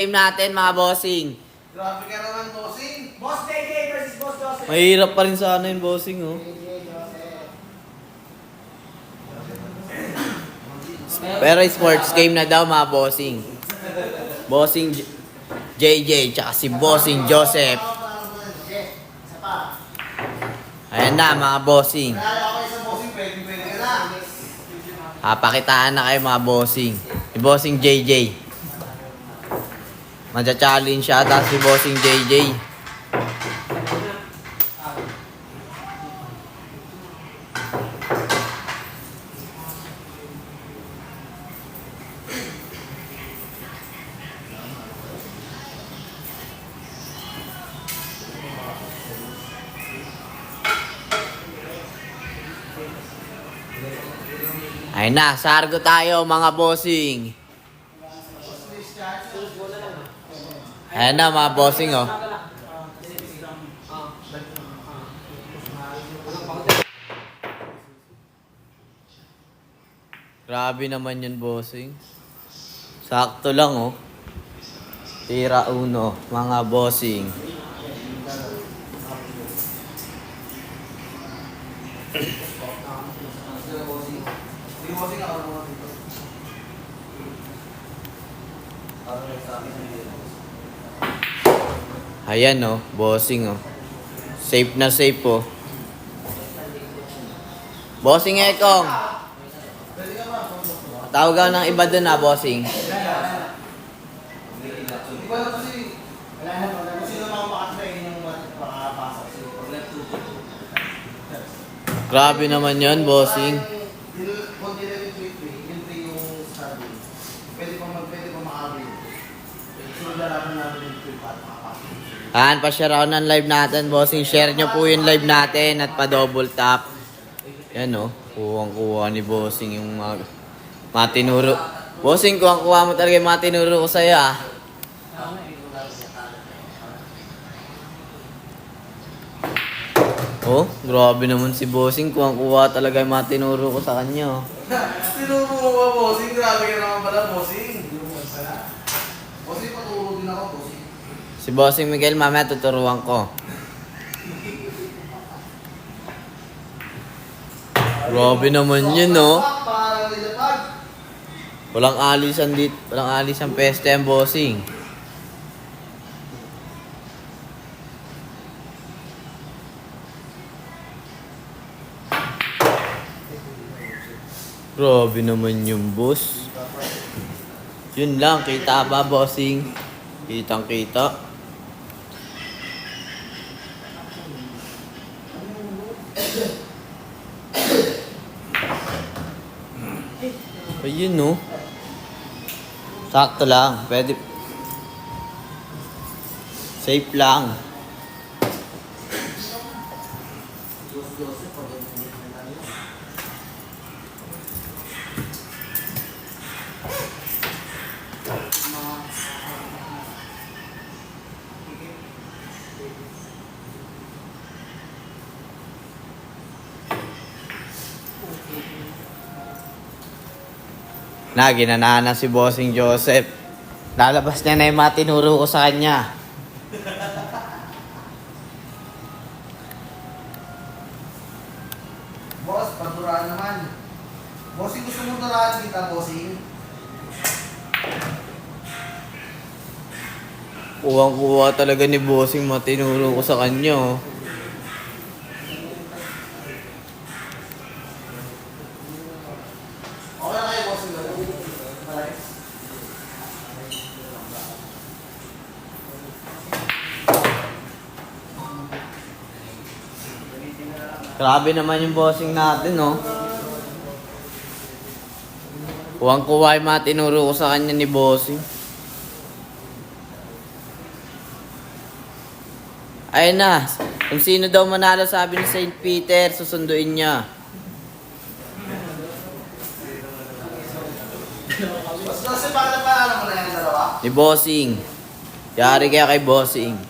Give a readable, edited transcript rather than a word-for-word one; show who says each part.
Speaker 1: Game natin mga bossing.
Speaker 2: Grabe ka naman, bossing.
Speaker 3: Boss JJ versus Boss Joseph.
Speaker 1: Mahirap pa rin sana yung bossing, oh. Pero sports game na daw mga bossing. Bossing JJ tsaka si bossing Joseph. Ayan na mga bossing.
Speaker 2: Kaya ako isang bossing, pwede ka na.
Speaker 1: Pakitaan na kayo mga bossing. Si bossing JJ. Madja-challenge siya ata si bossing JJ. Ayun na, sargo tayo mga bossing. Ayan na mga bossing, oh. Grabe naman yun, bossing. Sakto lang, oh. Tira uno, mga bossing. Ayan, oh, bossing, oh. Safe na safe, oh. Bossing Ekong. Tawagan ng iba dun, bossing.
Speaker 2: Iba na kasi, wala na sino makapakatry yung makapasok.
Speaker 1: Grabe naman yun, bossing.
Speaker 2: Kung dinilin yun yung study. Pwede pa makabili. Sunod na natin yung tweet para makapasok.
Speaker 1: Ayan, pa-share ako ng live natin, bossing. Share nyo po yung live natin at pa-double tap. Yan, oh. Kuwang-kuha ni bossing yung mga tinuro. Bossing, kuwang-kuha mo talaga yung mga tinuro ko sa'yo, ah. Oh, grabe naman si bossing. Kuwang-kuha talaga yung mga tinuro ko sa kanya, oh.
Speaker 2: Tinuro mo ba, bossing? Grabe ka naman pala, bossing. Bossing, paturo din ako, bossing.
Speaker 1: Si bossing Miguel, mamaya tuturuan ko. Grabe naman yun, no?
Speaker 2: Parang nilapag.
Speaker 1: Walang alisan dito. Walang alisan peste ang bossing. Grabe naman yung boss. Yun lang, kita ba bossing? Kitang kita. Ayun, no? Sakto lang. Pwede. Safe lang. Ginanahan na si bossing Joseph. Lalabas niya na yung mga tinuro ko sa kanya.
Speaker 2: Boss, pagturaan naman. Bossing, gusto mo turaan kita, bossing?
Speaker 1: Kuwang-kuha talaga ni bossing mga tinuro ko sa kanya, oh.
Speaker 2: Okay na kayo, bossing.
Speaker 1: Grabe naman yung bossing natin, no? Kuwang-kuha yung mga tinuro ko sa kanya ni bossing. Ayun na. Kung sino daw manalo sabi ni St. Peter, susunduin niya.
Speaker 2: Boss, kasi bakit na pa mo na yung dalawa?
Speaker 1: Ni bossing. Yari kaya kay bossing.